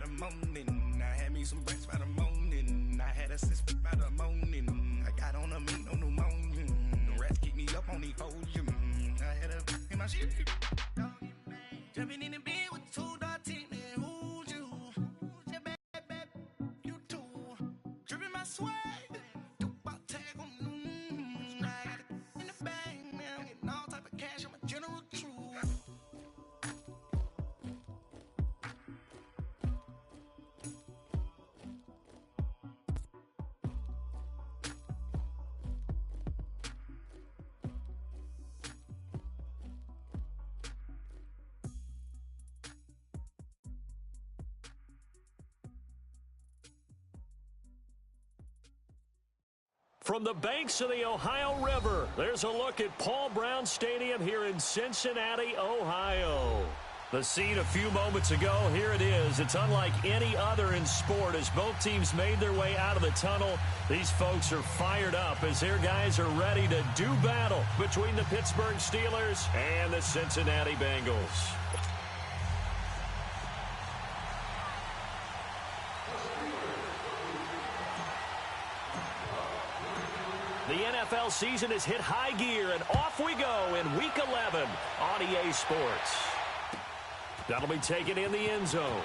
the morning. I had me some breakfast by the morning. I had a six by the morning. I got on a meat, no pneumonia. The rats keep me up on the podium. I had a in my shit. Jumping in the bed with two dots in it. Who's you? Who's your bad? You too. Dripping my swag. Do my tag on. I got it in the bag now. Getting all type of cash. I'm a general true. From the banks of the Ohio River, there's a look at Paul Brown Stadium here in Cincinnati, Ohio. The scene a few moments ago, here it is. It's unlike any other in sport as both teams made their way out of the tunnel. These folks are fired up as their guys are ready to do battle between the Pittsburgh Steelers and the Cincinnati Bengals. The NFL season has hit high gear, and off we go in Week 11 on EA Sports. That'll be taken in the end zone.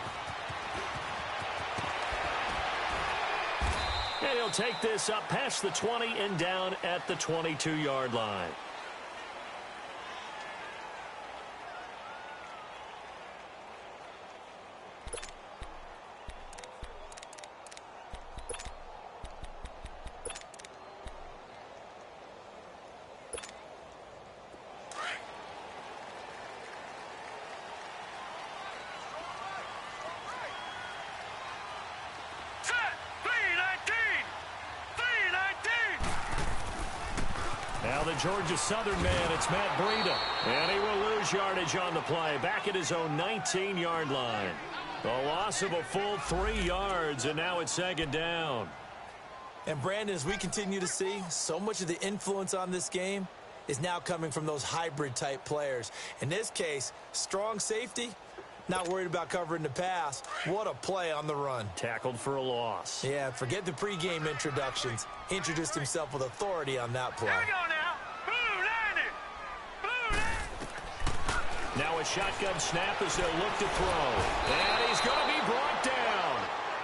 And he'll take this up past the 20 and down at the 22-yard line. Now the Georgia Southern man, it's Matt Breida. And he will lose yardage on the play, back at his own 19-yard line. A loss of a full 3 yards, and now it's second down. And Brandon, as we continue to see, so much of the influence on this game is now coming from those hybrid-type players. In this case, strong safety, not worried about covering the pass. What a play on the run. Tackled for a loss. Yeah, forget the pregame introductions. Introduced himself with authority on that play. Here we go now. Blue 90. Now a shotgun snap as they'll look to throw. And he's going to be brought down.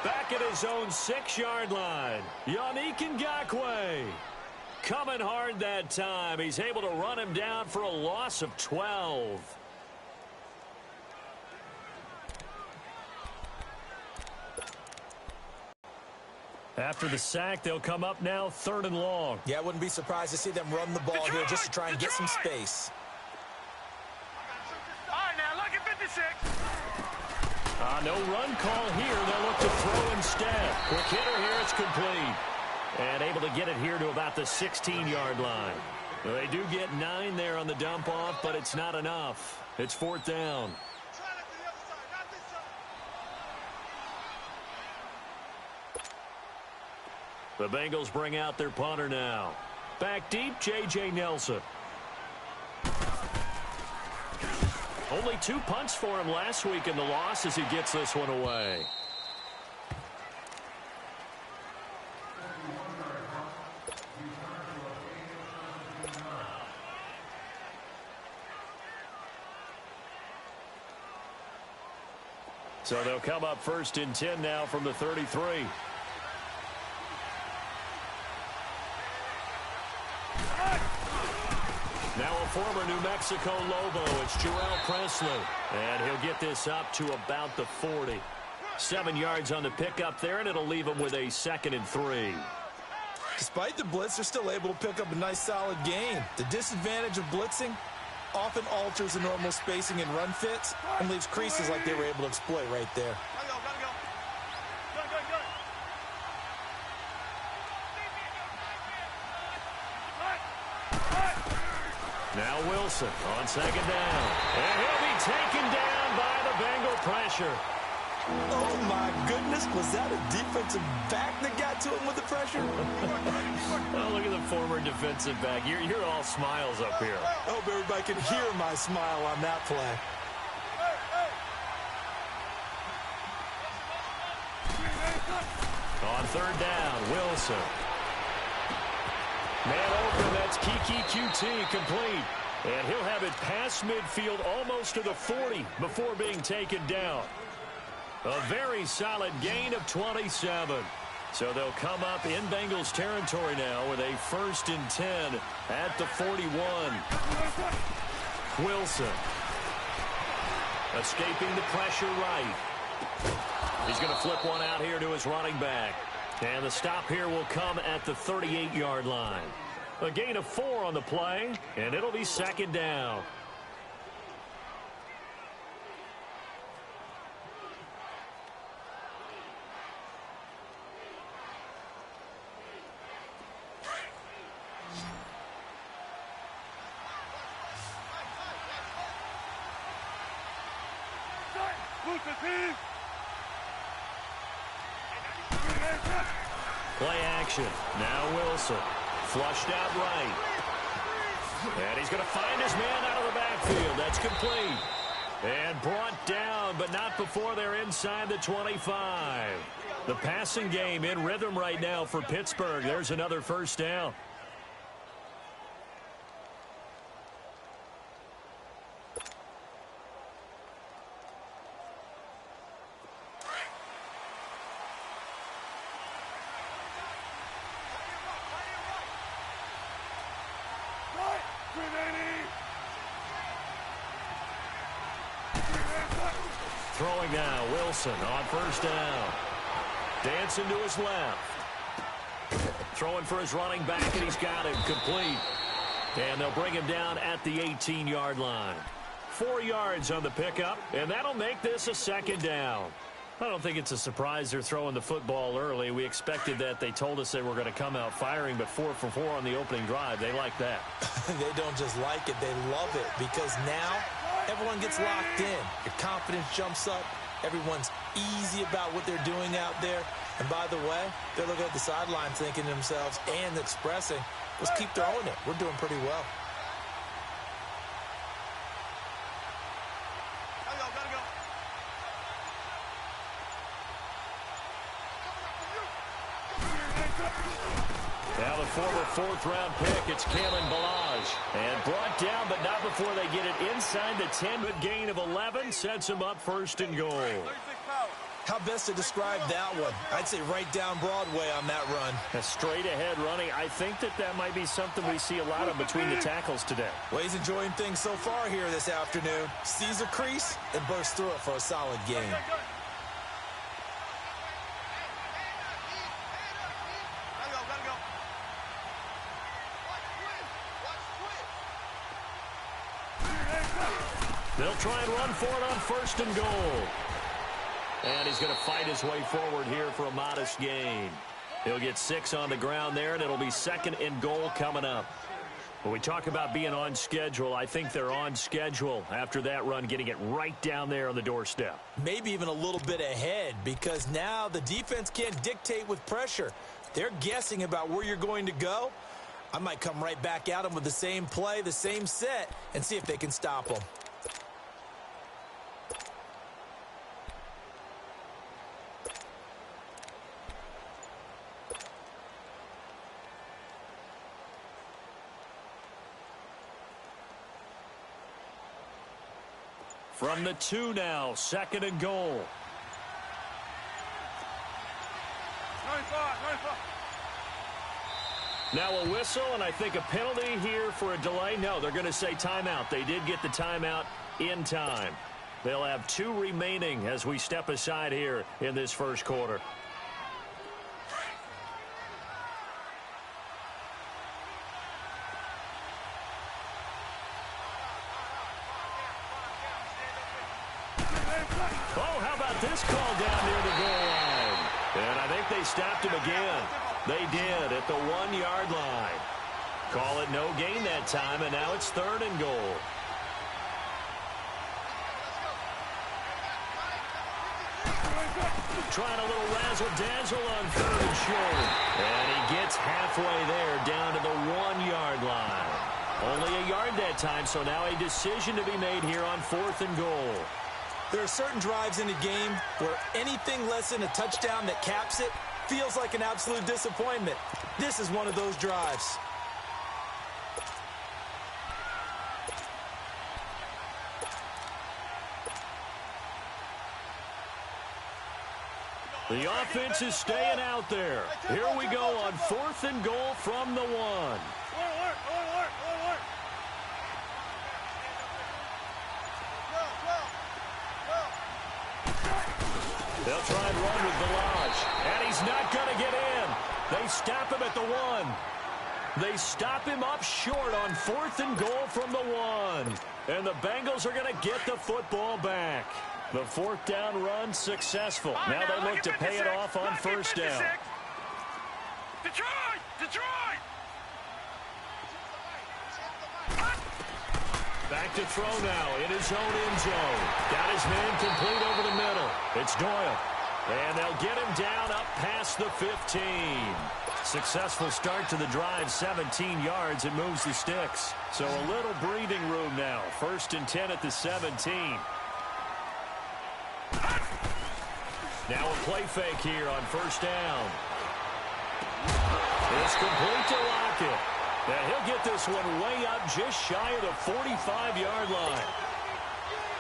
Back at his own 6-yard line. Yannick Ngakoue. Coming hard that time. He's able to run him down for a loss of 12. After the sack, they'll come up now 3rd and long. Yeah, I wouldn't be surprised to see them run the ball here just to try and get some space. All right, now look at 56. No run call here. They'll look to throw instead. Quick hitter here. It's complete. And able to get it here to about the 16-yard line. They do get 9 there on the dump off, but it's not enough. It's 4th down. The Bengals bring out their punter now. Back deep, J.J. Nelson. Only 2 punts for him last week in the loss as he gets this one away. So they'll come up 1st and 10 now from the 33. Now a former New Mexico Lobo, it's Jarrell Presley. And he'll get this up to about the 40. 7 yards on the pickup there, and it'll leave him with a 2nd and 3. Despite the blitz, they're still able to pick up a nice solid gain. The disadvantage of blitzing often alters the normal spacing and run fits and leaves creases like they were able to exploit right there. Now Wilson on 2nd down. And he'll be taken down by the Bengal pressure. Oh, my goodness. Was that a defensive back that got to him with the pressure? Oh, look at the former defensive back. You're all smiles up here. I hope everybody can hear my smile on that play. On third down, Wilson. Man open, that's Kiki QT complete. And he'll have it past midfield almost to the 40 before being taken down. A very solid gain of 27. So they'll come up in Bengals territory now with a 1st and 10 at the 41. Wilson. Escaping the pressure right. He's going to flip one out here to his running back. And the stop here will come at the 38-yard line. A gain of 4 on the play, and it'll be 2nd down. Play action. Now Wilson. Flushed out right. And he's going to find his man out of the backfield. That's complete. And brought down, but not before they're inside the 25. The passing game in rhythm right now for Pittsburgh. There's another 1st down. Throwing now, Wilson on 1st down. Dancing to his left. Throwing for his running back, and he's got him complete. And they'll bring him down at the 18-yard line. 4 yards on the pickup, and that'll make this a 2nd down. I don't think it's a surprise they're throwing the football early. We expected that. They told us they were going to come out firing, but 4 for 4 on the opening drive. They like that. They don't just like it, they love it, because now everyone gets locked in. Your confidence jumps up. Everyone's easy about what they're doing out there. And by the way, they're looking at the sideline thinking to themselves and expressing, let's keep throwing it. We're doing pretty well. Now the former 4th-round pick, it's Kalen Balaj. And brought down, but not before they get it inside the 10. But gain of 11 sets him up 1st and goal. How best to describe that one? I'd say right down Broadway on that run. A straight-ahead running. I think that might be something we see a lot of between the tackles today. Well, he's enjoying things so far here this afternoon. Sees a crease and bursts through it for a solid gain. They'll try and run for it on 1st and goal. And he's going to fight his way forward here for a modest gain. He'll get 6 on the ground there, and it'll be 2nd and goal coming up. When we talk about being on schedule, I think they're on schedule after that run, getting it right down there on the doorstep. Maybe even a little bit ahead, because now the defense can't dictate with pressure. They're guessing about where you're going to go. I might come right back at them with the same play, the same set, and see if they can stop them. From the 2 now, 2nd and goal. Now a whistle, and I think a penalty here for a delay. No, they're going to say timeout. They did get the timeout in time. They'll have 2 remaining as we step aside here in this 1st quarter. Oh, how about this call down near the goal line? And I think they stopped him again. They did at the 1-yard line. Call it no gain that time, and now it's 3rd and goal. Trying a little razzle-dazzle on 3rd and short. And he gets halfway there down to the 1-yard line. Only a yard that time, so now a decision to be made here on 4th and goal. There are certain drives in a game where anything less than a touchdown that caps it feels like an absolute disappointment. This is one of those drives. The offense is staying out there. Here we go on 4th and goal from the 1. They'll try and run with Velage, and he's not going to get in. They stop him at the 1. They stop him up short on 4th and goal from the 1. And the Bengals are going to get the football back. The 4th down run successful. Now they look to pay it off on 1st down. Detroit! Back to throw now in his own end zone. Got his man complete over the middle. It's Doyle. And they'll get him down up past the 15. Successful start to the drive, 17 yards. It moves the sticks. So a little breathing room now. 1st and 10 at the 17. Now a play fake here on 1st down. It's complete to Lockett. And he'll get this one way up just shy of the 45-yard line.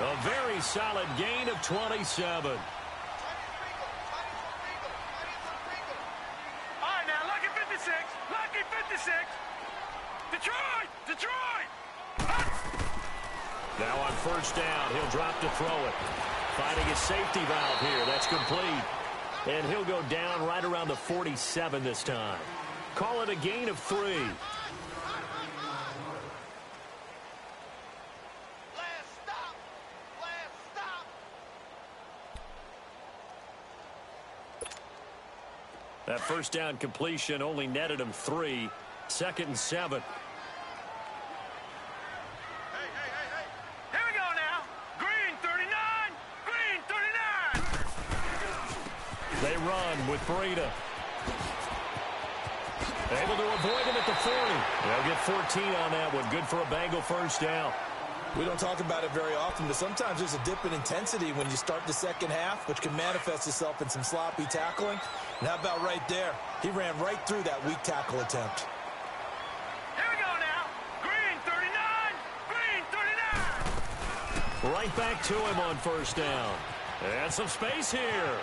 A very solid gain of 27. All right, now, lucky 56. Lucky 56. Detroit! Now on 1st down, he'll drop to throw it. Finding a safety valve here. That's complete. And he'll go down right around the 47 this time. Call it a gain of 3. Last stop. That 1st down completion only netted him 3. 2nd and 7. They run with Breida. Able to avoid him at the 40. They'll get 14 on that one. Good for a Bengal 1st down. We don't talk about it very often, but sometimes there's a dip in intensity when you start the 2nd half, which can manifest itself in some sloppy tackling. And how about right there? He ran right through that weak tackle attempt. Here we go now. Green 39. Right back to him on 1st down. And some space here.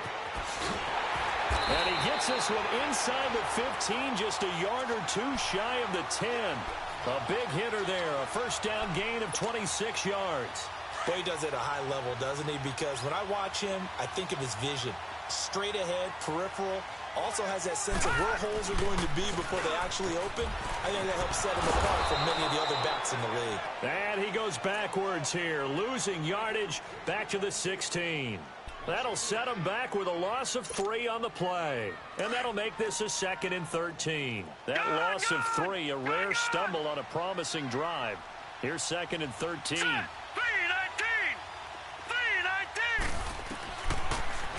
And he gets this one inside the 15, just a yard or 2 shy of the 10. A big hitter there, a 1st down gain of 26 yards. Boy, he does it at a high level, doesn't he? Because when I watch him, I think of his vision. Straight ahead, peripheral, also has that sense of where holes are going to be before they actually open. I think that helps set him apart from many of the other backs in the league. And he goes backwards here, losing yardage back to the 16. That'll set him back with a loss of 3 on the play. And that'll make this a 2nd and 13. That loss of 3, a rare stumble on a promising drive. Here's 2nd and 13. 319.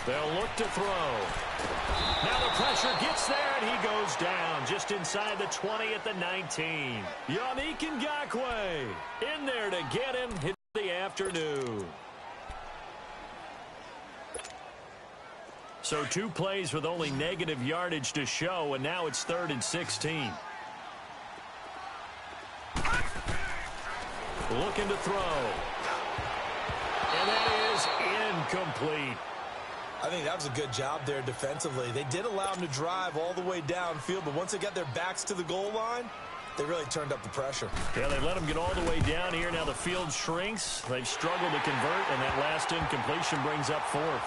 They'll look to throw. Now the pressure gets there, and he goes down just inside the 20 at the 19. Yannick Ngakoue in there to get him in the afternoon. So 2 plays with only negative yardage to show, and now it's 3rd and 16. Looking to throw. And that is incomplete. I think that was a good job there defensively. They did allow him to drive all the way downfield, but once they got their backs to the goal line, they really turned up the pressure. Yeah, they let him get all the way down here. Now the field shrinks. They've struggled to convert, and that last incompletion brings up 4th.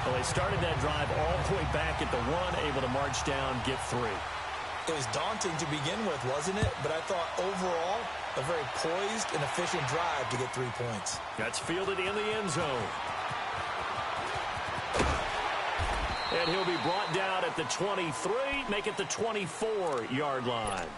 Well, they started that drive all the way back at the 1, able to march down, get 3. It was daunting to begin with, wasn't it? But I thought overall, a very poised and efficient drive to get 3 points. That's fielded in the end zone. And he'll be brought down at the 23, make it the 24-yard line.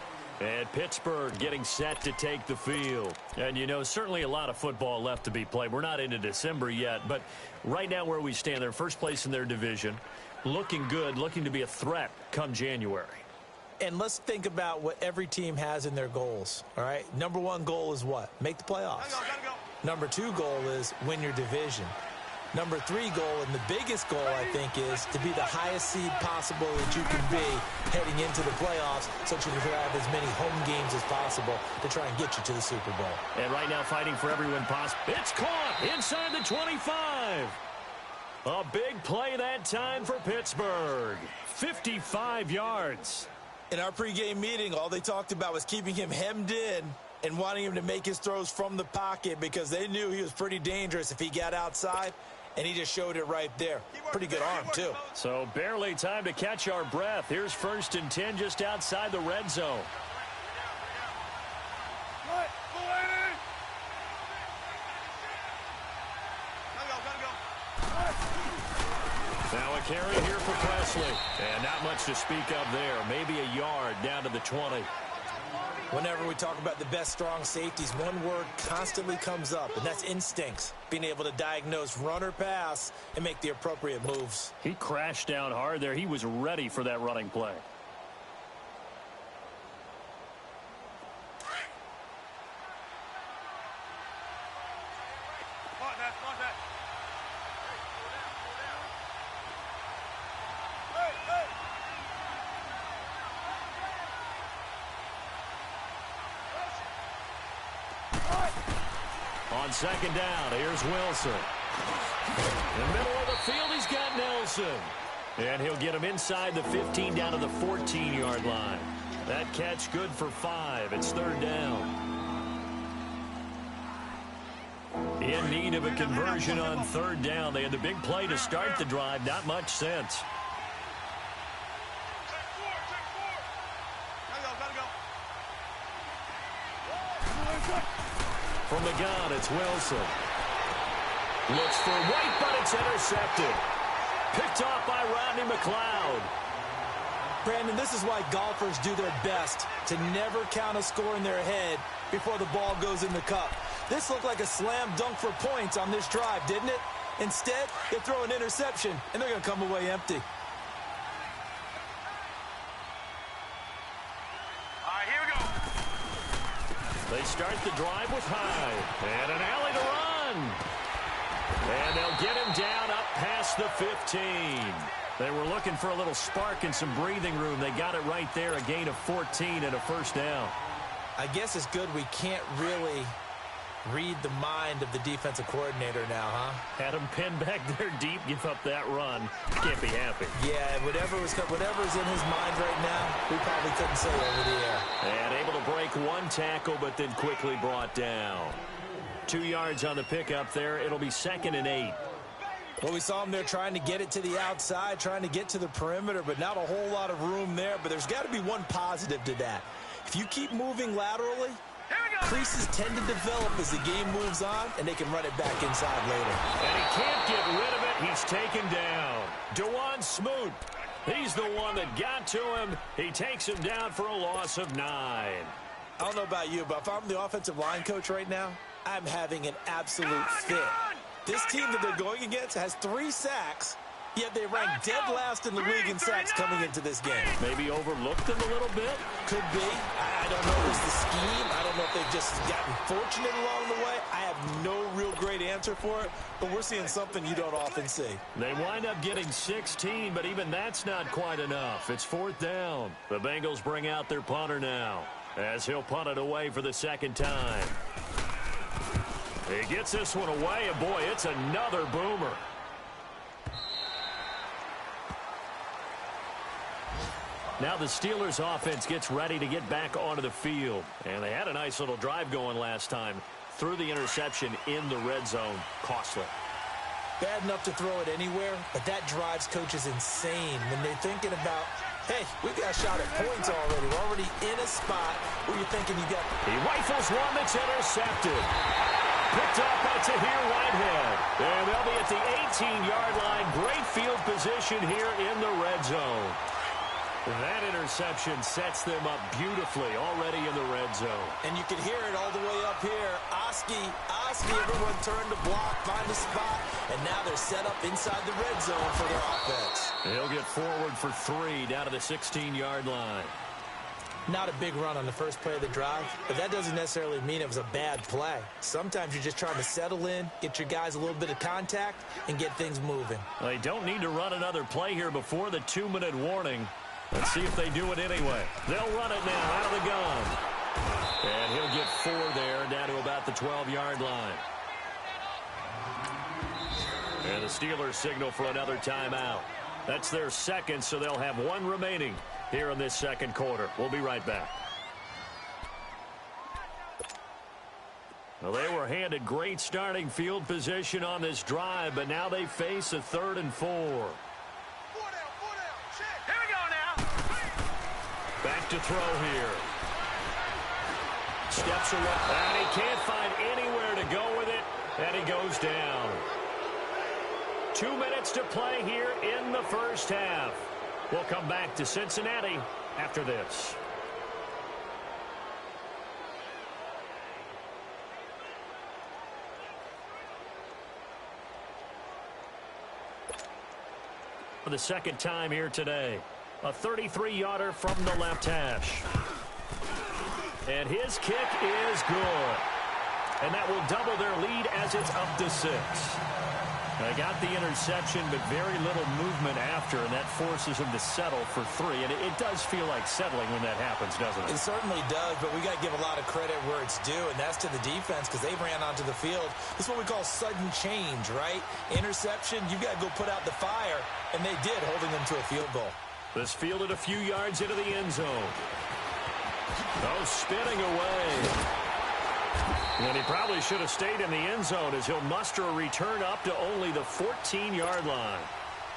And Pittsburgh getting set to take the field. And, you know, certainly a lot of football left to be played. We're not into December yet, but right now where we stand, they're first place in their division, looking good, looking to be a threat come January. And let's think about what every team has in their goals, all right? Number 1 goal is what? Make the playoffs. Gotta go. Number 2 goal is win your division. Number 3 goal, and the biggest goal, I think, is to be the highest seed possible that you can be heading into the playoffs, so that you can have as many home games as possible to try and get you to the Super Bowl. And right now fighting for everyone possible. It's caught inside the 25. A big play that time for Pittsburgh. 55 yards. In our pregame meeting, all they talked about was keeping him hemmed in and wanting him to make his throws from the pocket because they knew he was pretty dangerous if he got outside. And he just showed it right there. Pretty good arm, too. So barely time to catch our breath. Here's 1st and 10 just outside the red zone. Now a carry here for Presley. And not much to speak of there. Maybe a yard down to the 20. Whenever we talk about the best strong safeties, one word constantly comes up, and that's instincts. Being able to diagnose run or pass and make the appropriate moves. He crashed down hard there. He was ready for that running play. On 2nd down, here's Wilson. In the middle of the field, he's got Nelson. And he'll get him inside the 15 down to the 14-yard line. That catch good for 5. It's 3rd down. In need of a conversion on 3rd down. They had the big play to start the drive. Not much sense. From the gun, it's Wilson. Looks for White, but it's intercepted. Picked off by Rodney McLeod. Brandon, this is why golfers do their best to never count a score in their head before the ball goes in the cup. This looked like a slam dunk for points on this drive, didn't it? Instead, they throw an interception, and they're going to come away empty. They start the drive with Hyde. And an alley to run. And they'll get him down up past the 15. They were looking for a little spark and some breathing room. They got it right there, a gain of 14 and a 1st down. I guess it's good we can't really read the mind of the defensive coordinator now, huh? Had him pinned back there deep, give up that run. Can't be happy. Yeah, whatever's in his mind right now, we probably couldn't say over the air. And able to break one tackle, but then quickly brought down. 2 yards on the pickup there. It'll be 2nd and 8. Well, we saw him there trying to get it to the outside, trying to get to the perimeter, but not a whole lot of room there. But there's got to be one positive to that. If you keep moving laterally, creases tend to develop as the game moves on, and they can run it back inside later. And he can't get rid of it. He's taken down. Dewan Smoot. He's the one that got to him. He takes him down for a loss of 9. I don't know about you, but if I'm the offensive line coach right now, I'm having an absolute fit. This team that they're going against has 3 sacks, yet they rank dead last in the league in sacks coming into this game. Maybe overlooked them a little bit? Could be. I don't know if it's the scheme. I don't know if they've just gotten fortunate along the way. I have no real great answer for it, but we're seeing something you don't often see. They wind up getting 16, but even that's not quite enough. It's 4th down. The Bengals bring out their punter now, as he'll punt it away for the 2nd time. He gets this one away, and boy, it's another boomer. Now the Steelers offense gets ready to get back onto the field. And they had a nice little drive going last time. Threw the interception in the red zone. Costly. Bad enough to throw it anywhere, but that drives coaches insane when they're thinking about, hey, we've got a shot at points already. We're already in a spot where you're thinking you got... He rifles one that's intercepted. Picked up by Tahir Whitehead. And they'll be at the 18-yard line. Great field position here in the red zone. That interception sets them up beautifully already in the red zone. And you can hear it all the way up here. Oski, everyone turned to block, find a spot, and now they're set up inside the red zone for their offense. He'll get forward for 3 down to the 16-yard line. Not a big run on the first play of the drive, but that doesn't necessarily mean it was a bad play. Sometimes you're just trying to settle in, get your guys a little bit of contact, and get things moving. Well, they don't need to run another play here before the 2-minute warning. Let's see if they do it anyway. They'll run it now out of the gun. And he'll get 4 there, down to about the 12-yard line. And the Steelers signal for another timeout. That's their second, so they'll have 1 remaining here in this second quarter. We'll be right back. Well, they were handed great starting field position on this drive, but now they face a 3rd and 4. Here we go now. Back to throw here. Steps away, and he can't find anywhere to go with it, and he goes down. 2 minutes to play here in the first half. We'll come back to Cincinnati after this. For the second time here today, a 33-yarder from the left hash. And his kick is good. And that will double their lead as it's up to 6. They got the interception, but very little movement after, and that forces them to settle for 3. And it does feel like settling when that happens, doesn't it? It certainly does, but we got to give a lot of credit where it's due, and that's to the defense because they ran onto the field. This is what we call sudden change, right? Interception, you've got to go put out the fire, and they did, holding them to a field goal. This fielded a few yards into the end zone. Oh, spinning away. And he probably should have stayed in the end zone as he'll muster a return up to only the 14-yard line.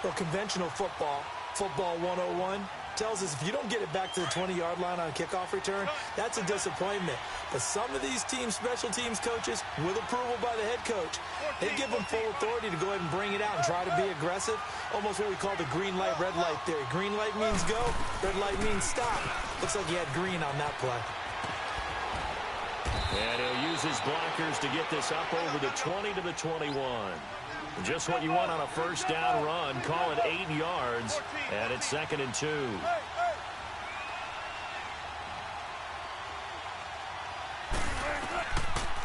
Well, conventional football 101, tells us if you don't get it back to the 20-yard line on a kickoff return, that's a disappointment. But some of these teams, special teams coaches, with approval by the head coach, they give them full authority to go ahead and bring it out and try to be aggressive. Almost what we call the green light, red light theory. Green light means go, red light means stop. Looks like he had green on that play. And he'll use his blockers to get this up over the 20 to the 21. Just what you want on a first down run. Call it 8 yards, and it's 2nd and 2.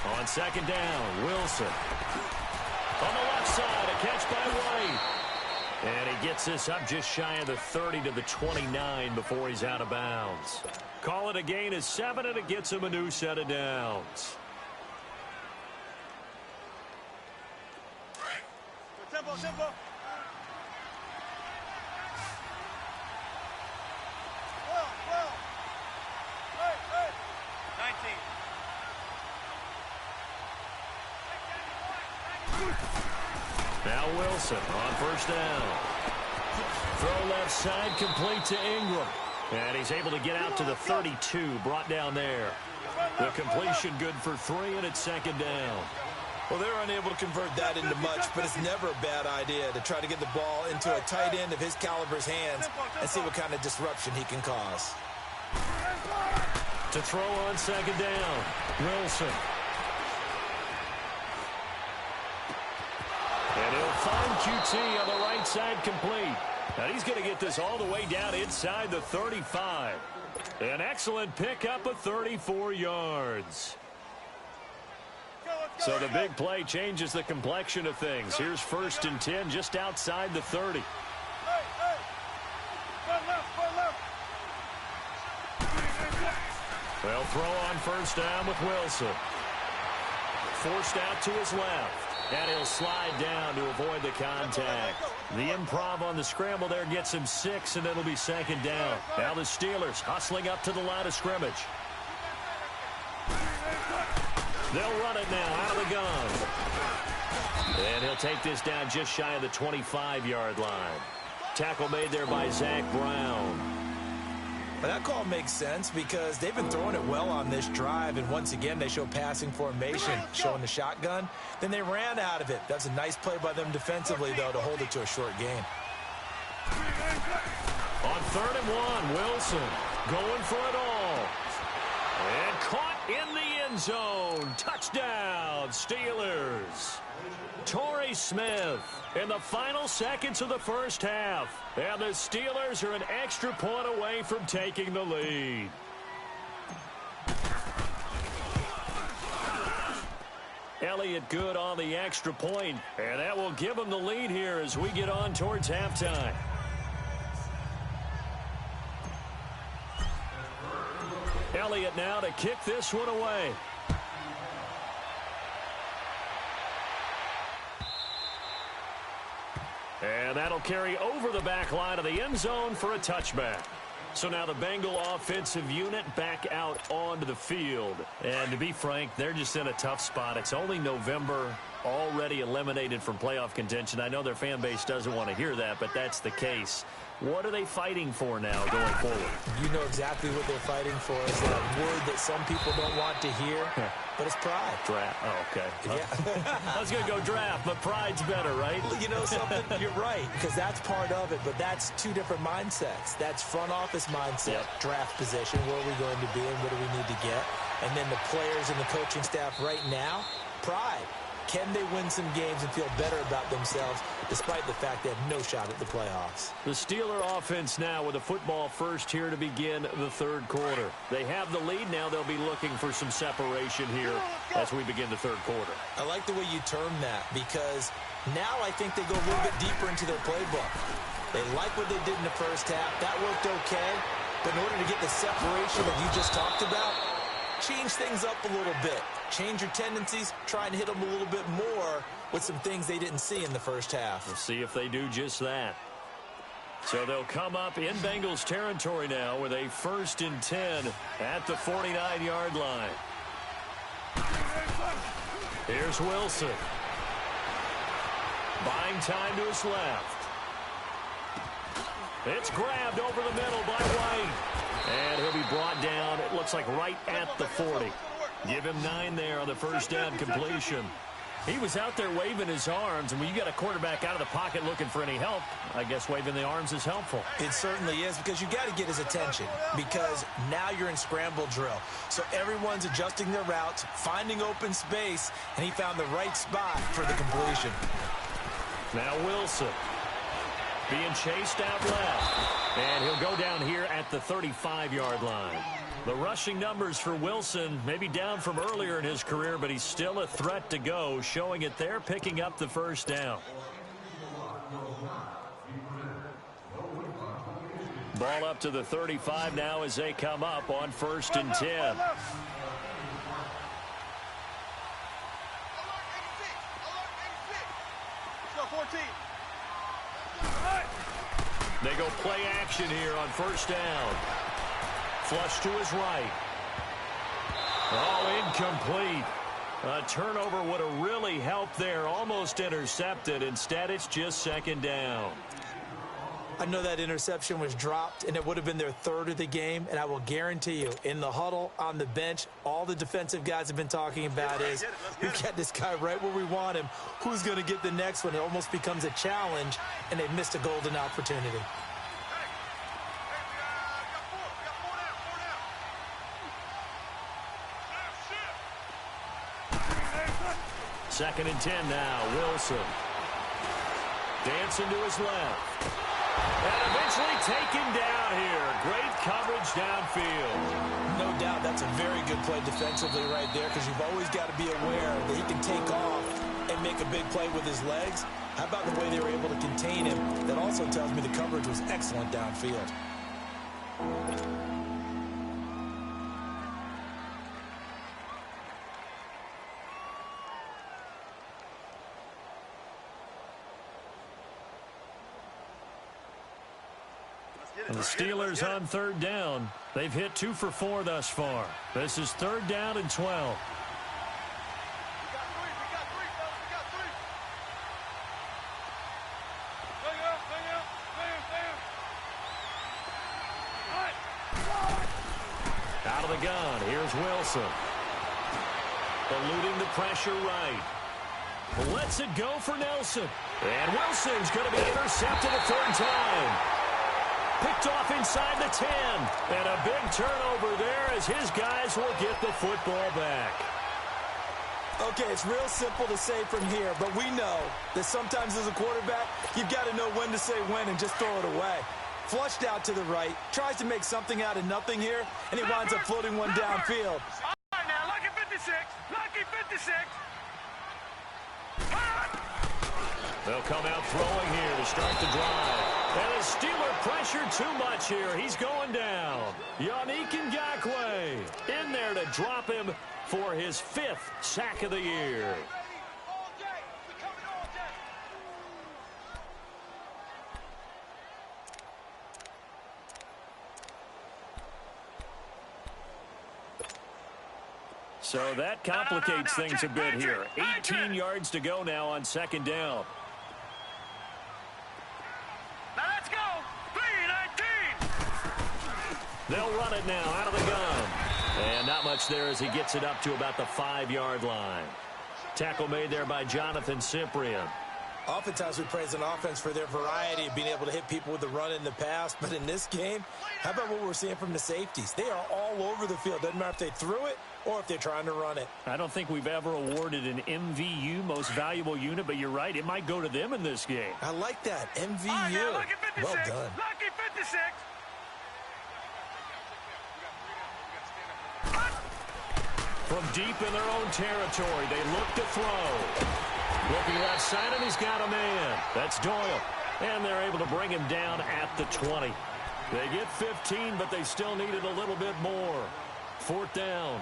On 2nd down, Wilson. On the left side, a catch by White. And he gets this up just shy of the 30 to the 29 before he's out of bounds. Call it a gain of 7, and it gets him a new set of downs. Tempo. Well. Hey. 19. Now Wilson on first down. Throw left side, complete to Ingram. And he's able to get out to the 32, brought down there. The completion good for 3, and it's 2nd down. Well, they're unable to convert that into much, but it's never a bad idea to try to get the ball into a tight end of his caliber's hands and see what kind of disruption he can cause. To throw on 2nd down, Wilson. And he'll find QT on the right side, complete. And he's going to get this all the way down inside the 35. An excellent pickup of 34 yards. So the big play changes the complexion of things. Here's 1st and 10 just outside the 30. Hey. Run left. They'll throw on first down with Wilson. Forced out to his left. And he'll slide down to avoid the contact. The improv on the scramble there gets him 6, and it'll be 2nd down. Now the Steelers hustling up to the line of scrimmage. They'll run it now out of the gun. And he'll take this down just shy of the 25-yard line. Tackle made there by Zach Brown. But that call makes sense because they've been throwing it well on this drive, and once again they show passing formation, showing the shotgun. Then they ran out of it. That's a nice play by them defensively, though, to hold it to a short gain. On 3rd and 1, Wilson going for it all. And caught in the end zone. Touchdown, Steelers. Torrey Smith in the final seconds of the first half. And the Steelers are an extra point away from taking the lead. Elliott good on the extra point, and that will give them the lead here as we get on towards halftime. Elliott now to kick this one away. And that'll carry over the back line of the end zone for a touchback. So now the Bengal offensive unit back out onto the field. And to be frank, they're just in a tough spot. It's only November, already eliminated from playoff contention. I know their fan base doesn't want to hear that, but that's the case. What are they fighting for now going forward? You know exactly what they're fighting for. Is that word that some people don't want to hear, but it's pride. Draft. Oh, okay. Yeah. I was going to go draft, but pride's better, right? You know something? You're right, because that's part of it, but that's two different mindsets. That's front office mindset, draft position, where are we going to be and what do we need to get? And then the players and the coaching staff right now, pride. Can they win some games and feel better about themselves despite the fact they have no shot at the playoffs? The Steeler offense now with a football first here to begin the third quarter. They have the lead. Now they'll be looking for some separation here as we begin the third quarter. I like the way you term that because now I think they go a little bit deeper into their playbook. They like what they did in the first half. That worked okay. But in order to get the separation that you just talked about, change things up a little bit. Change your tendencies, try and hit them a little bit more with some things they didn't see in the first half. We'll see if they do just that. So they'll come up in Bengals territory now with a 1st and 10 at the 49-yard line. Here's Wilson. Buying time to his left. It's grabbed over the middle by White. And he'll be brought down, it looks like right at the 40. Give him 9 there on the first down completion. He was out there waving his arms, and when you got a quarterback out of the pocket looking for any help, I guess waving the arms is helpful. It certainly is, because you got to get his attention, because now you're in scramble drill. So everyone's adjusting their routes, finding open space, and he found the right spot for the completion. Now Wilson being chased out left, and he'll go down here at the 35-yard line. The rushing numbers for Wilson maybe down from earlier in his career, but he's still a threat to go, showing it there, picking up the first down. Ball up to the 35 now as they come up on 1st and 10. They go play action here on 1st down. Flush to his right. Oh, incomplete. A turnover would have really helped there. Almost intercepted. Instead, it's just 2nd down. I know that interception was dropped, and it would have been their 3rd of the game. And I will guarantee you, in the huddle, on the bench, all the defensive guys have been talking about is, we got this guy right where we want him. Who's going to get the next one? It almost becomes a challenge, and they've missed a golden opportunity. 2nd and 10 now. Wilson. Dancing to his left. And eventually taken down here. Great coverage downfield. No doubt that's a very good play defensively right there, because you've always got to be aware that he can take off and make a big play with his legs. How about the way they were able to contain him? That also tells me the coverage was excellent downfield. And the Steelers on 3rd down. They've hit 2 for 4 thus far. This is 3rd down and 12. We got 3, fellas, we got 3. Out of the gun, here's Wilson. Eluding the pressure right. Lets it go for Nelson. And Wilson's going to be intercepted a 3rd time. Picked off inside the 10. And a big turnover there as his guys will get the football back. Okay, it's real simple to say from here, but we know that sometimes as a quarterback, you've got to know when to say when and just throw it away. Flushed out to the right, tries to make something out of nothing here, and he winds up floating one downfield. All right, now, lucky 56. Lucky 56. They'll come out throwing here to start the drive. And the Steeler pressure too much here. He's going down. Yannick Ngakoue in there to drop him for his 5th sack of the year. So that complicates things a bit here. 18 yards to go now on 2nd down. Now let's go. 3-19. They'll run it now out of the gun. And not much there as he gets it up to about the 5-yard line. Tackle made there by Jonathan Cyprien. Oftentimes we praise an offense for their variety of being able to hit people with the run in the pass. But in this game, how about what we're seeing from the safeties? They are all over the field. Doesn't matter if they threw it or if they're trying to run it. I don't think we've ever awarded an MVU, most valuable unit, but you're right. It might go to them in this game. I like that. MVU. Now, lucky 56. Well done. Lucky 56. From deep in their own territory, they look to throw. Looking left side, and he's got a man. That's Doyle. And they're able to bring him down at the 20. They get 15, but they still needed a little bit more. 4th down.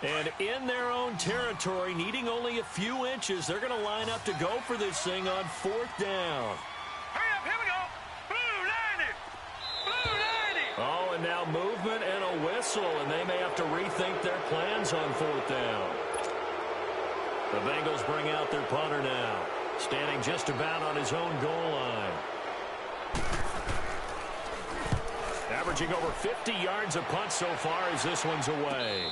And in their own territory, needing only a few inches, they're going to line up to go for this thing on 4th down. Hurry up, here we go. Blue 90. Blue 90. Oh, and now movement and a whistle, and they may have to rethink their plans on 4th down. The Bengals bring out their punter now, standing just about on his own goal line. Averaging over 50 yards a punt so far as this one's away.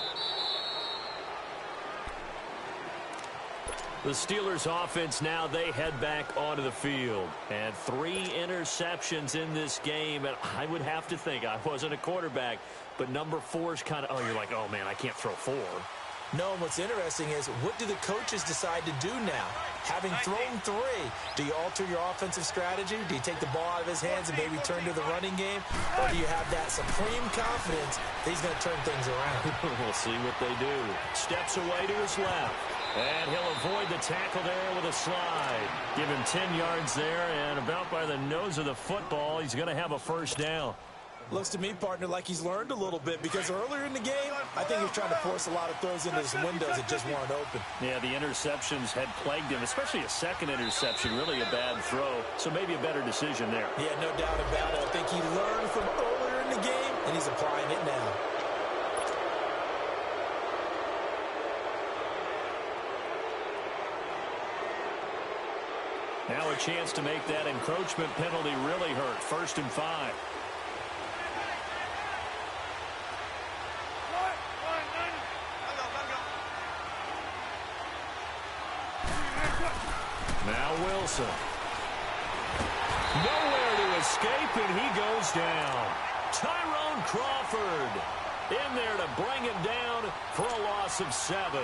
The Steelers offense now, they head back onto the field. And 3 interceptions in this game. And I would have to think, I wasn't a quarterback, but number 4 is kind of, oh, you're like, oh, man, I can't throw 4. No, and what's interesting is, what do the coaches decide to do now? Having thrown 3, do you alter your offensive strategy? Do you take the ball out of his hands and maybe turn to the running game? Or do you have that supreme confidence that he's going to turn things around? We'll see what they do. Steps away to his left. And he'll avoid the tackle there with a slide. Give him 10 yards there, and about by the nose of the football, he's going to have a 1st down. Looks to me, partner, like he's learned a little bit, because earlier in the game, I think he was trying to force a lot of throws into some windows that just weren't open. Yeah, the interceptions had plagued him, especially a 2nd interception, really a bad throw. So maybe a better decision there. Yeah, no doubt about it. I think he learned from earlier in the game, and he's applying it now. Now a chance to make that encroachment penalty really hurt. 1st and 5. Now Wilson. Nowhere to escape, and he goes down. Tyrone Crawford in there to bring him down for a loss of 7.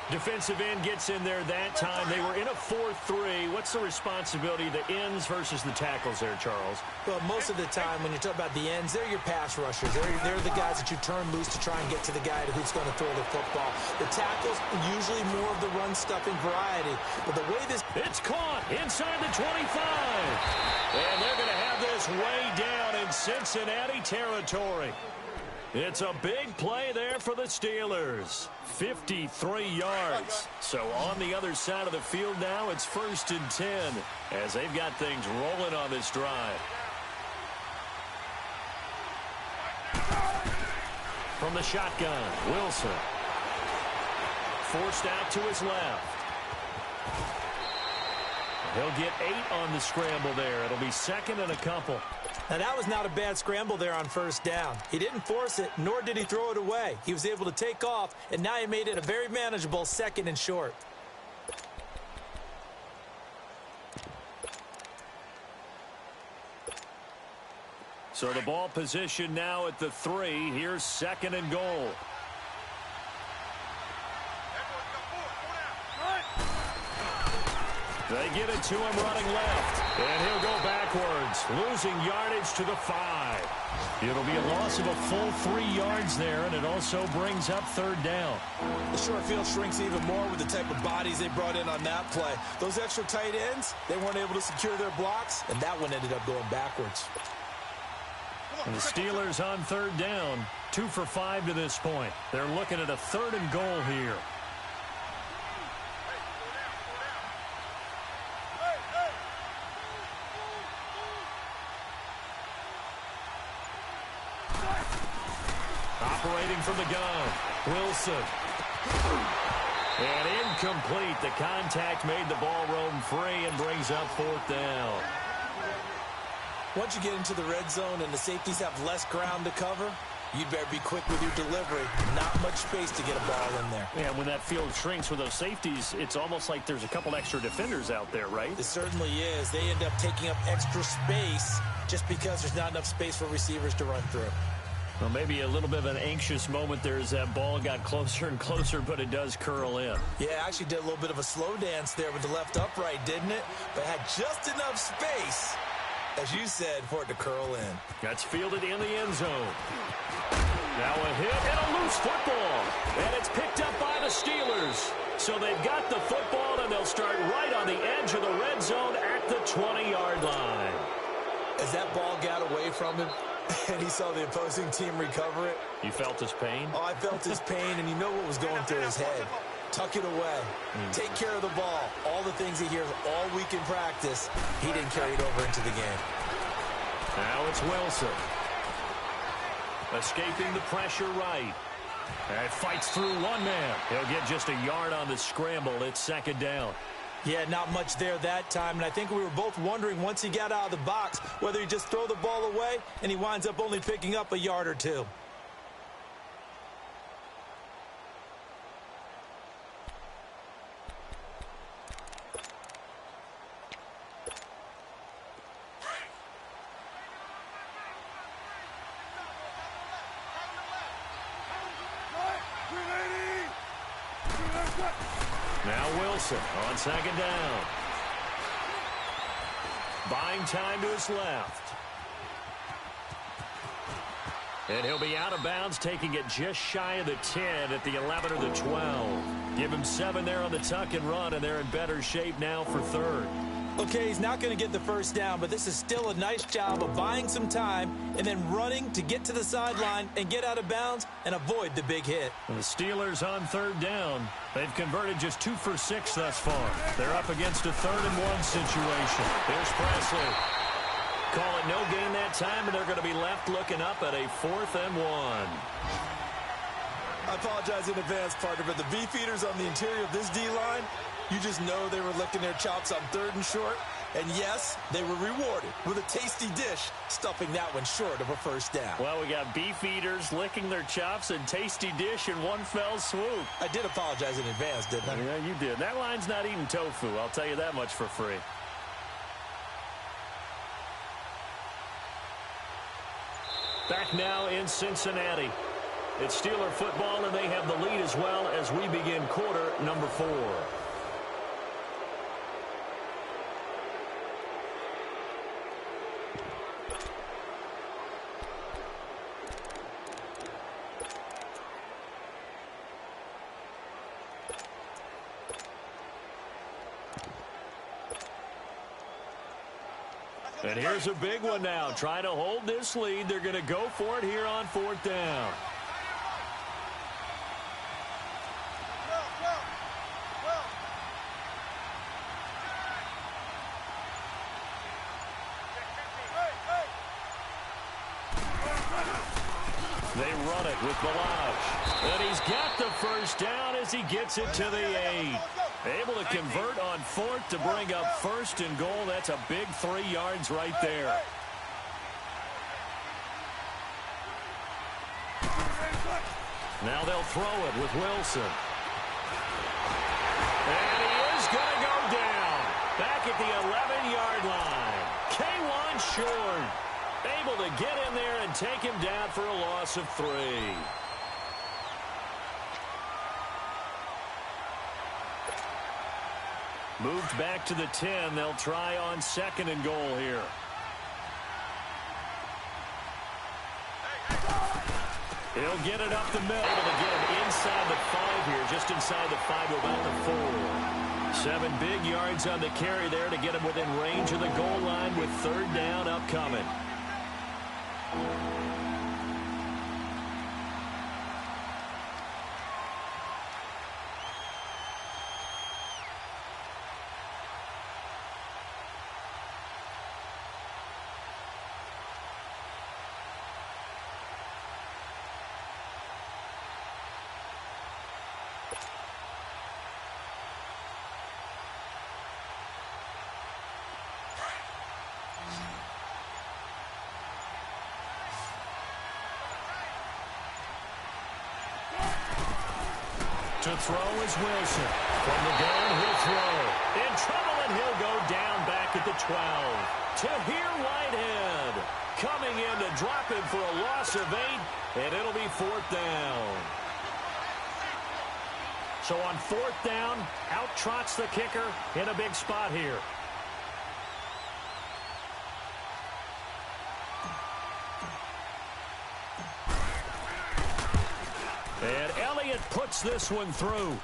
Defensive end gets in there that time. They were in a 4-3. What's the responsibility of the ends versus the tackles there, Charles? Well, most of the time when you talk about the ends, they're your pass rushers. They're the guys that you turn loose to try and get to the guy who's going to throw the football. The tackles, usually more of the run-stuffing variety. But the way this... It's caught inside the 25. And they're going to have this way down in Cincinnati territory. It's a big play there for the Steelers. 53 yards. So on the other side of the field now, it's 1st and 10 as they've got things rolling on this drive. From the shotgun, Wilson. Forced out to his left. He'll get 8 on the scramble there. It'll be 2nd and a couple. Now, that was not a bad scramble there on 1st down. He didn't force it, nor did he throw it away. He was able to take off, and now he made it a very manageable 2nd and short. So the ball position now at the 3. Here's 2nd and goal. They get it to him running left. And he'll go backwards, losing yardage to the 5. It'll be a loss of a full 3 yards there, and it also brings up third down. The short field shrinks even more with the type of bodies they brought in on that play. Those extra tight ends, they weren't able to secure their blocks, and that one ended up going backwards. And the Steelers on third down, 2 for 5 to this point. They're looking at a 3rd and goal here. Operating from the gun, Wilson. And incomplete. The contact made the ball roam free and brings up 4th down. Once you get into the red zone and the safeties have less ground to cover, you'd better be quick with your delivery. Not much space to get a ball in there. Yeah, when that field shrinks with those safeties, it's almost like there's a couple extra defenders out there, right? It certainly is. They end up taking up extra space just because there's not enough space for receivers to run through. Well, maybe a little bit of an anxious moment there as that ball got closer and closer, but it does curl in. Yeah, actually did a little bit of a slow dance there with the left upright, didn't it? But had just enough space, as you said, for it to curl in. That's fielded in the end zone. Now a hit and a loose football. And it's picked up by the Steelers. So they've got the football, and they'll start right on the edge of the red zone at the 20-yard line. As that ball got away from him, and he saw the opposing team recover it. You felt his pain? Oh, I felt his pain, and you know what was going through his head. Tuck it away. Take care of the ball. All the things he hears all week in practice, he didn't carry it over into the game. Now it's Wilson. Escaping the pressure right. And fights through one man. He'll get just a yard on the scramble. It's 2nd down. Yeah, not much there that time, and I think we were both wondering once he got out of the box whether he'd just throw the ball away, and he winds up only picking up a yard or 2. Now Wilson on 2nd down. Buying time to his left. And he'll be out of bounds, taking it just shy of the 10 at the 11 or the 12. Give him 7 there on the tuck and run, and they're in better shape now for 3rd. Okay, he's not going to get the first down, but this is still a nice job of buying some time and then running to get to the sideline and get out of bounds and avoid the big hit. And the Steelers on 3rd down. They've converted just 2 for 6 thus far. They're up against a 3rd and 1 situation. Here's Presley. Call it no gain that time, and they're going to be left looking up at a 4th and 1. I apologize in advance, partner, but the beefeaters on the interior of this D-line, you just know they were licking their chops on 3rd and short. And yes, they were rewarded with a tasty dish, stuffing that one short of a first down. Well, we got beef eaters licking their chops and tasty dish in one fell swoop. I did apologize in advance, didn't I? Yeah, you did. That line's not eating tofu. I'll tell you that much for free. Back now in Cincinnati. It's Steeler football, and they have the lead as well as we begin quarter number 4. And here's a big one now. Trying to hold this lead. They're going to go for it here on 4th down. They run it with Balaj. And he's got the first down as he gets it to the 8. Able to convert on 4th to bring up 1st and goal. That's a big 3 yards right there. Now they'll throw it with Wilson. And he is going to go down. Back at the 11-yard line. K1 short. Able to get in there and take him down for a loss of 3. Moved back to the 10. They'll try on 2nd and goal here. He'll get it up the middle to get him inside the 5 here, just inside the 5 to about the 4. 7 big yards on the carry there to get him within range of the goal line with 3rd down upcoming. To throw is Wilson. From the gun, he'll throw. In trouble, and he'll go down back at the 12. To here, Whitehead. Coming in to drop him for a loss of 8, and it'll be 4th down. So on 4th down, out trots the kicker in a big spot here. And Elliott puts this one through.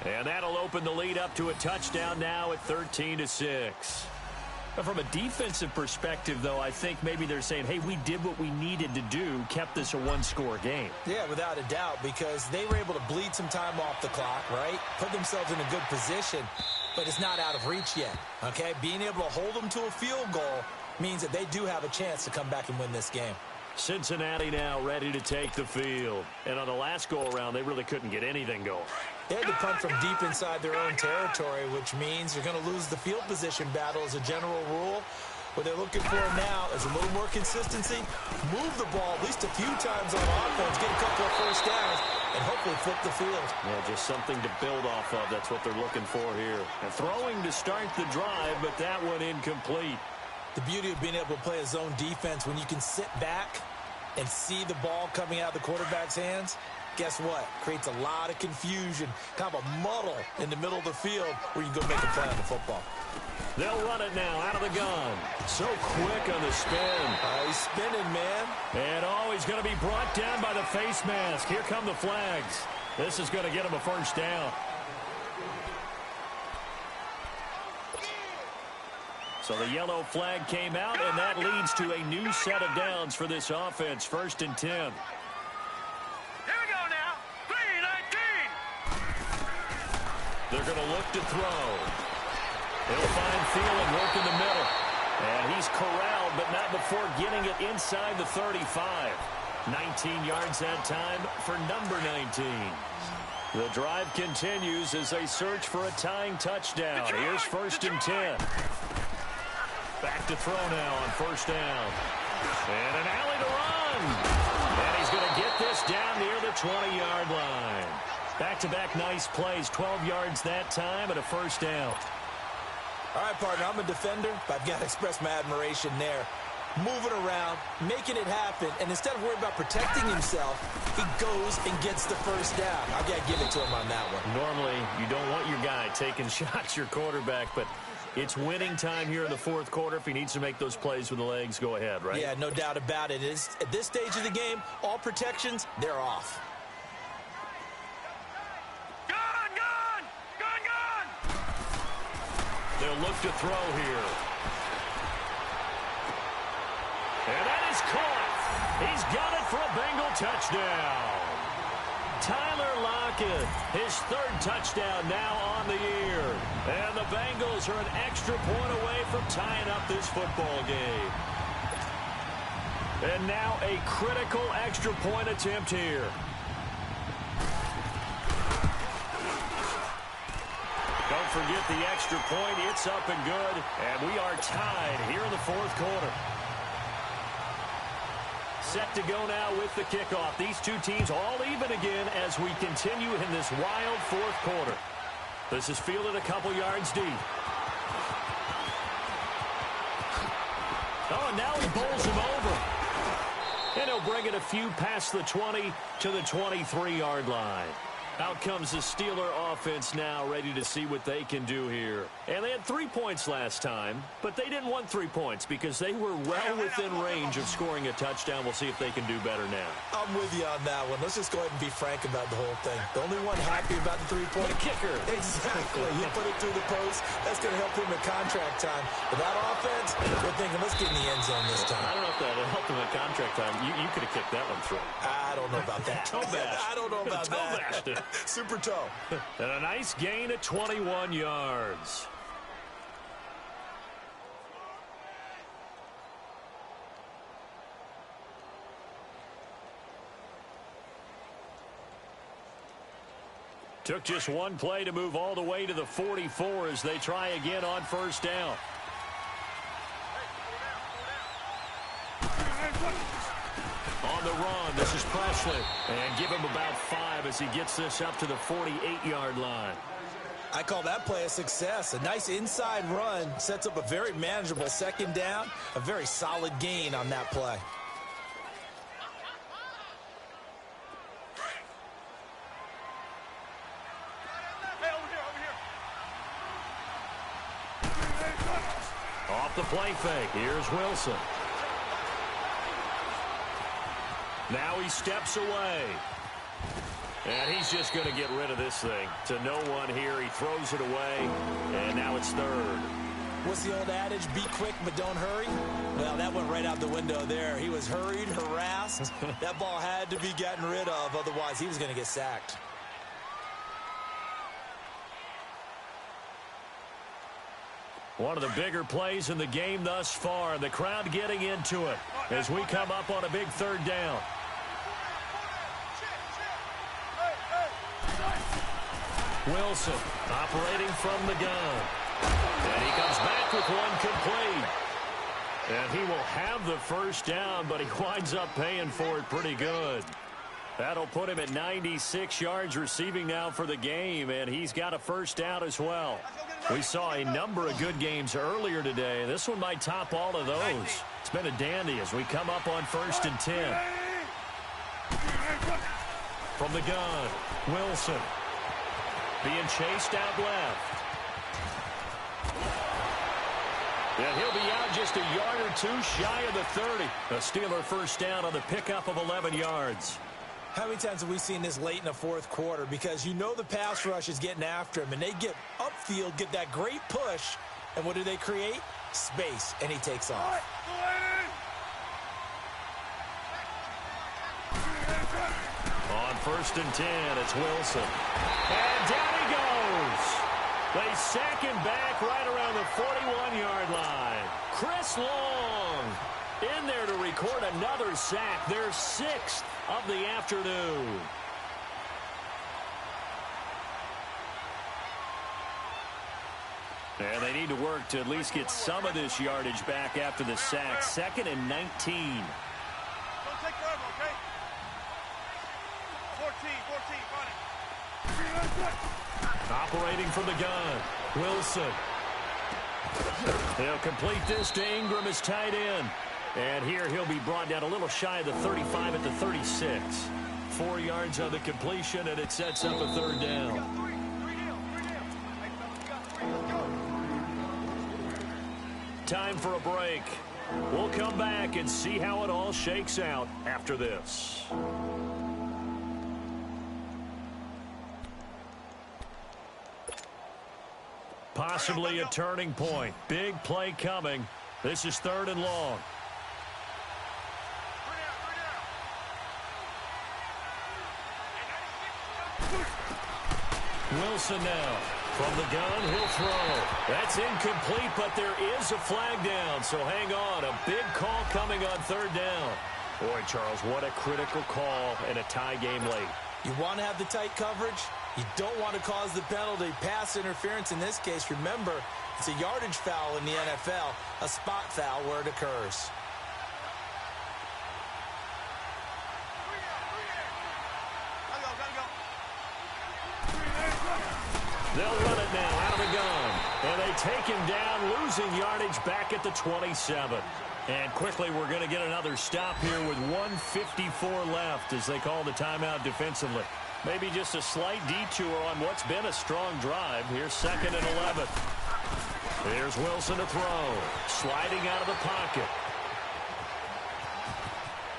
And that'll open the lead up to a touchdown now at 13-6. From a defensive perspective, though, I think maybe they're saying, hey, we did what we needed to do, kept this a 1-score game. Yeah, without a doubt, because they were able to bleed some time off the clock, right? Put themselves in a good position, but it's not out of reach yet, okay? Being able to hold them to a field goal means that they do have a chance to come back and win this game. Cincinnati now ready to take the field. And on the last go-around, they really couldn't get anything going. They had to punt from deep inside their own territory, which means you're going to lose the field position battle as a general rule. What they're looking for now is a little more consistency, move the ball at least a few times on offense, get a couple of first downs, and hopefully flip the field. Yeah, just something to build off of. That's what they're looking for here. And throwing to start the drive, but that one incomplete. The beauty of being able to play a zone defense when you can sit back and see the ball coming out of the quarterback's hands, guess what? Creates a lot of confusion, kind of a muddle in the middle of the field where you can go make a play on the football. They'll run it now out of the gun. So quick on the spin. He's spinning, man. And he's going to be brought down by the face mask. Here come the flags. This is going to get him a first down. So the yellow flag came out, and that leads to a new set of downs for this offense. 1st and 10. Here we go now. 3-19. They're going to look to throw. He'll find Thielen work in the middle. And he's corralled, but not before getting it inside the 35. 19 yards that time for number 19. The drive continues as they search for a tying touchdown. Here's 1st and 10. Back to throw now on 1st down. And an alley to run. And he's going to get this down near the 20-yard line. Back-to-back nice plays. 12 yards that time and a 1st down. All right, partner, I'm a defender, but I've got to express my admiration there. Moving around, making it happen, and instead of worrying about protecting himself, he goes and gets the 1st down. I've got to give it to him on that one. Normally, you don't want your guy taking shots, your quarterback, but it's winning time here in the 4th quarter. If he needs to make those plays with the legs, go ahead, right? Yeah, no doubt about it. At this stage of the game, all protections, they're off. Gun, gun! Gun, gun! They'll look to throw here. And that is caught. He's got it for a Bengal touchdown. Tyler Lockett, his 3rd touchdown now on the year. And the Bengals are an extra point away from tying up this football game. And now a critical extra point attempt here. Don't forget the extra point. It's up and good. And we are tied here in the 4th quarter. Set to go now with the kickoff. These two teams all even again as we continue in this wild 4th quarter. This is fielded a couple yards deep. Oh, and now he bowls him over. And he'll bring it a few past the 20 to the 23-yard line. Out comes the Steeler offense now, ready to see what they can do here. And they had 3 points last time, but they didn't want 3 points because they were well within range of scoring a touchdown. We'll see if they can do better now. I'm with you on that one. Let's just go ahead and be frank about the whole thing. The only one happy about the 3-point kicker. Exactly. He put it through the post. That's going to help him at contract time. But that offense, they're thinking, let's get in the end zone this time. I don't know if that helped him at contract time. You could have kicked that one through. I don't know about that. Toe bash. I don't know about that. Super toe. And a nice gain at 21 yards. Took just one play to move all the way to the 44 as they try again on first down. On the run, this is Presley. And give him about 5 as he gets this up to the 48-yard line. I call that play a success. A nice inside run sets up a very manageable second down. A very solid gain on that play. Off the play fake. Here's Wilson. Now he steps away. And he's just going to get rid of this thing. To no one here. He throws it away. And now it's third. What's the old adage? Be quick, but don't hurry? Well, that went right out the window there. He was hurried, harassed. That ball had to be gotten rid of. Otherwise, he was going to get sacked. One of the bigger plays in the game thus far. The crowd getting into it as we come up on a big third down. Wilson operating from the gun. And he comes back with one complete. And he will have the first down, but he winds up paying for it pretty good. That'll put him at 96 yards receiving now for the game, and he's got a first down as well. We saw a number of good games earlier today. This one might top all of those. It's been a dandy as we come up on 1st and 10. From the gun, Wilson. Being chased out left. And he'll be out just a yard or two shy of the 30. A Steeler first down on the pickup of 11 yards. How many times have we seen this late in the fourth quarter? Because you know the pass rush is getting after him, and they get upfield, get that great push, and what do they create? Space, and he takes off. On 1st and 10, it's Wilson. And down he goes. They sack him back right around the 41-yard line. Chris Long in there to record another sack. Their 6th of the afternoon. And they need to work to at least get some of this yardage back after the sack. 2nd and 19. Don't take forever, okay? 14, Operating from the gun, Wilson. They'll complete this to Ingram as tight end. And here he'll be brought down a little shy of the 35 at the 36. 4 yards on the completion, and it sets up a third down. Time for a break. We'll come back and see how it all shakes out after this. Possibly a turning point. Big play coming. This is 3rd and long. Wilson now. From the gun, he'll throw. That's incomplete, but there is a flag down, so hang on. A big call coming on 3rd down. Boy, Charles, what a critical call in a tie game late. You want to have the tight coverage? You don't want to cause the penalty. Pass interference in this case, remember, it's a yardage foul in the NFL, a spot foul where it occurs. They'll run it now out of the gun. And they take him down, losing yardage back at the 27. And quickly we're going to get another stop here with 1:54 left as they call the timeout defensively. Maybe just a slight detour on what's been a strong drive. Here's 2nd and 11. Here's Wilson to throw. Sliding out of the pocket.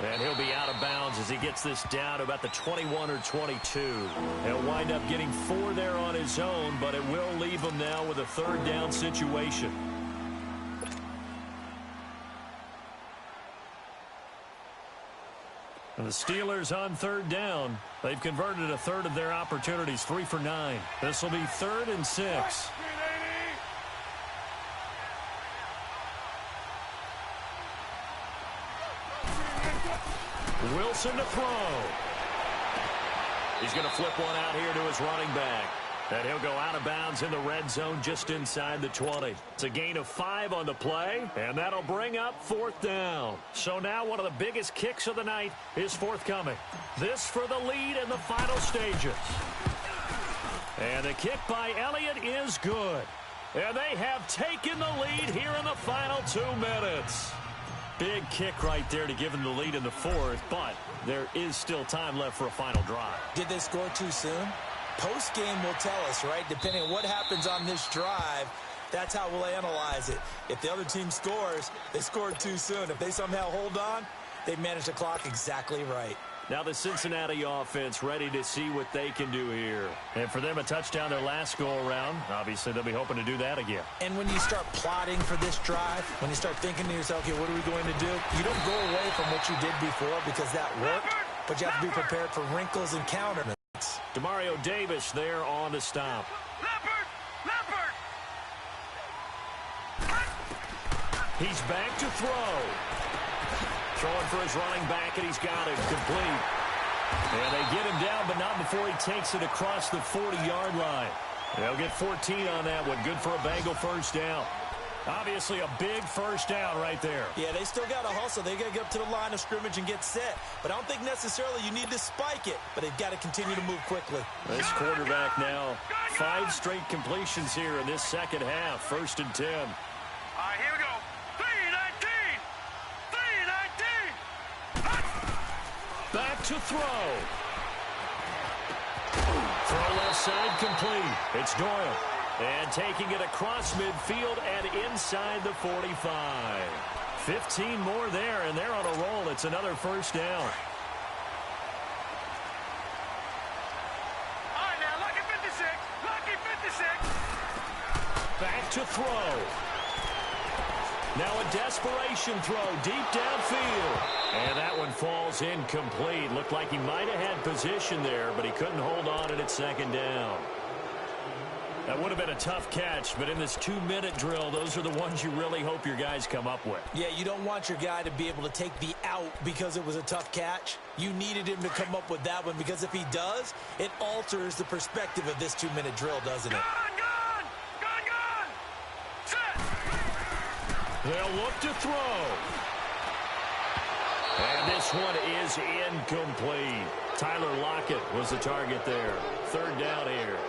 And he'll be out of bounds as he gets this down to about the 21 or 22. He'll wind up getting 4 there on his own, but it will leave him now with a 3rd down situation. And the Steelers on 3rd down. They've converted a 1/3 of their opportunities, 3 for 9. This will be 3rd and 6. Wilson to throw. He's going to flip one out here to his running back. And he'll go out of bounds in the red zone just inside the 20. It's a gain of 5 on the play, and that'll bring up 4th down. So now one of the biggest kicks of the night is forthcoming. This for the lead in the final stages. And the kick by Elliott is good. And they have taken the lead here in the final 2 minutes. Big kick right there to give them the lead in the 4th, but there is still time left for a final drive. Did they score too soon? Post-game will tell us, right? Depending on what happens on this drive, that's how we'll analyze it. If the other team scores, they scored too soon. If they somehow hold on, they managed the clock exactly right. Now the Cincinnati offense ready to see what they can do here. And for them, a touchdown their last go-around. Obviously, they'll be hoping to do that again. And when you start plotting for this drive, when you start thinking to yourself, okay, what are we going to do? You don't go away from what you did before because that worked, but you have to be prepared for wrinkles and countermeasures. Demario Davis there on the stop. Leopard! He's back to throw. Throwing for his running back, and he's got it complete. And they get him down, but not before he takes it across the 40-yard line. They'll get 14 on that one. Good for a Bengal 1st down. Obviously a big 1st down right there. Yeah, they still got to hustle. They got to get up to the line of scrimmage and get set. But I don't think necessarily you need to spike it. But they've got to continue to move quickly. This quarterback now, 5 straight completions here in this 2nd half. 1st and 10. All right, here we go. 3-19. Back to throw. Throw left side complete. It's Doyle. And taking it across midfield and inside the 45. 15 more there, and they're on a roll. It's another 1st down. All right, now, lucky 56. Lucky 56. Back to throw. Now a desperation throw deep downfield. And that one falls incomplete. Looked like he might have had position there, but he couldn't hold on, and it's 2nd down. That would have been a tough catch, but in this 2-minute drill, those are the ones you really hope your guys come up with. Yeah, you don't want your guy to be able to take the out because it was a tough catch. You needed him to come up with that one because if he does, it alters the perspective of this 2-minute drill, doesn't it? Gun! Set! They'll look to throw. And this one is incomplete. Tyler Lockett was the target there. 3rd down here.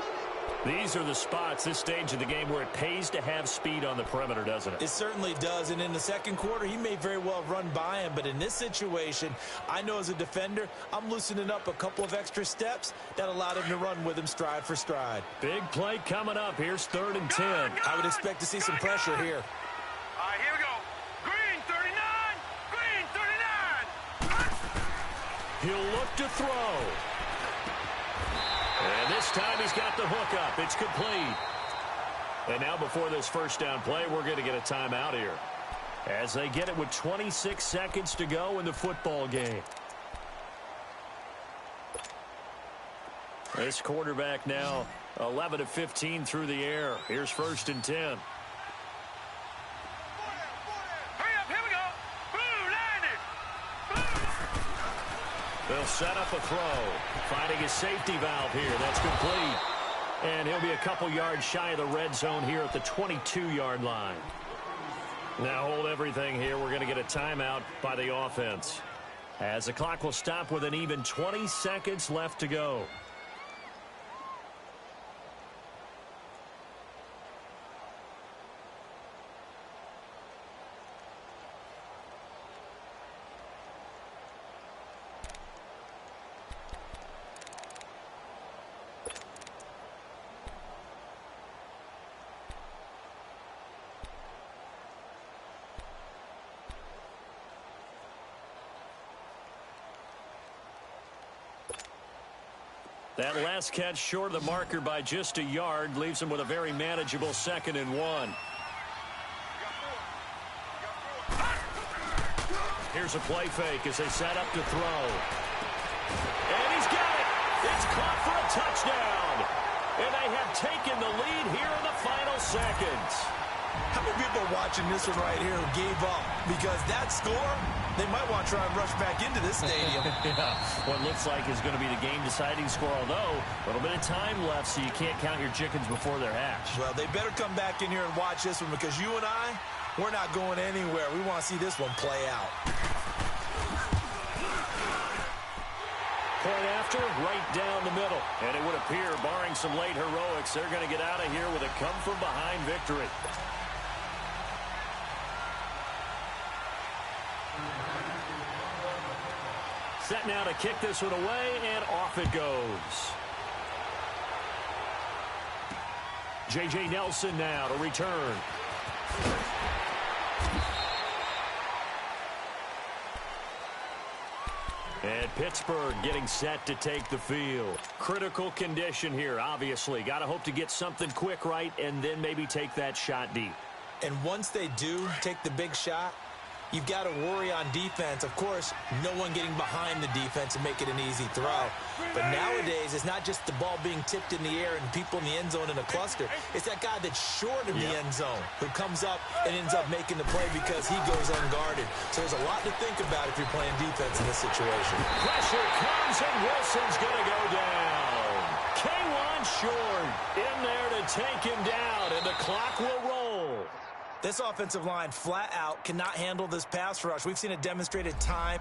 These are the spots, this stage of the game, where it pays to have speed on the perimeter, doesn't it? It certainly does, and in the 2nd quarter, he may very well run by him, but in this situation, I know as a defender, I'm loosening up a couple of extra steps that allowed him to run with him stride for stride. Big play coming up. Here's 3rd and 10. I would expect to see some pressure here. All right, here we go. Green 39. Green 39. He'll look to throw. And this time he's got the hook up. It's complete. And now before this 1st down play, we're going to get a timeout here as they get it with 26 seconds to go in the football game. This quarterback now 11 of 15 through the air. Here's 1st and 10. Hurry up, here we go. Blue, 90. They'll set up a throw. Finding his safety valve here. That's complete. And he'll be a couple yards shy of the red zone here at the 22-yard line. Now hold everything here. We're going to get a timeout by the offense, as the clock will stop with an even 20 seconds left to go. That last catch short of the marker by just a yard leaves him with a very manageable 2nd and 1. Here's a play fake as they set up to throw. And he's got it. It's caught for a touchdown. And they have taken the lead here in the final seconds. How many people are watching this one right here who gave up? Because that score, they might want to try and rush back into this stadium. Yeah, what looks like is going to be the game-deciding score, although a little bit of time left, so you can't count your chickens before they're hatched. Well, they better come back in here and watch this one, because you and I, we're not going anywhere. We want to see this one play out. Point after, right down the middle. And it would appear, barring some late heroics, they're going to get out of here with a come-from-behind victory. Set now to kick this one away, and off it goes. J.J. Nelson now to return. And Pittsburgh getting set to take the field. Critical condition here, obviously. Got to hope to get something quick right and then maybe take that shot deep. And once they do take the big shot, you've got to worry on defense. Of course, no one getting behind the defense and make it an easy throw. But nowadays, it's not just the ball being tipped in the air and people in the end zone in a cluster. It's that guy that's short of the end zone who comes up and ends up making the play because he goes unguarded. So there's a lot to think about if you're playing defense in this situation. Pressure comes, and Wilson's going to go down. K1 short in there to take him down, and the clock will roll. This offensive line flat out cannot handle this pass rush. We've seen it demonstrated time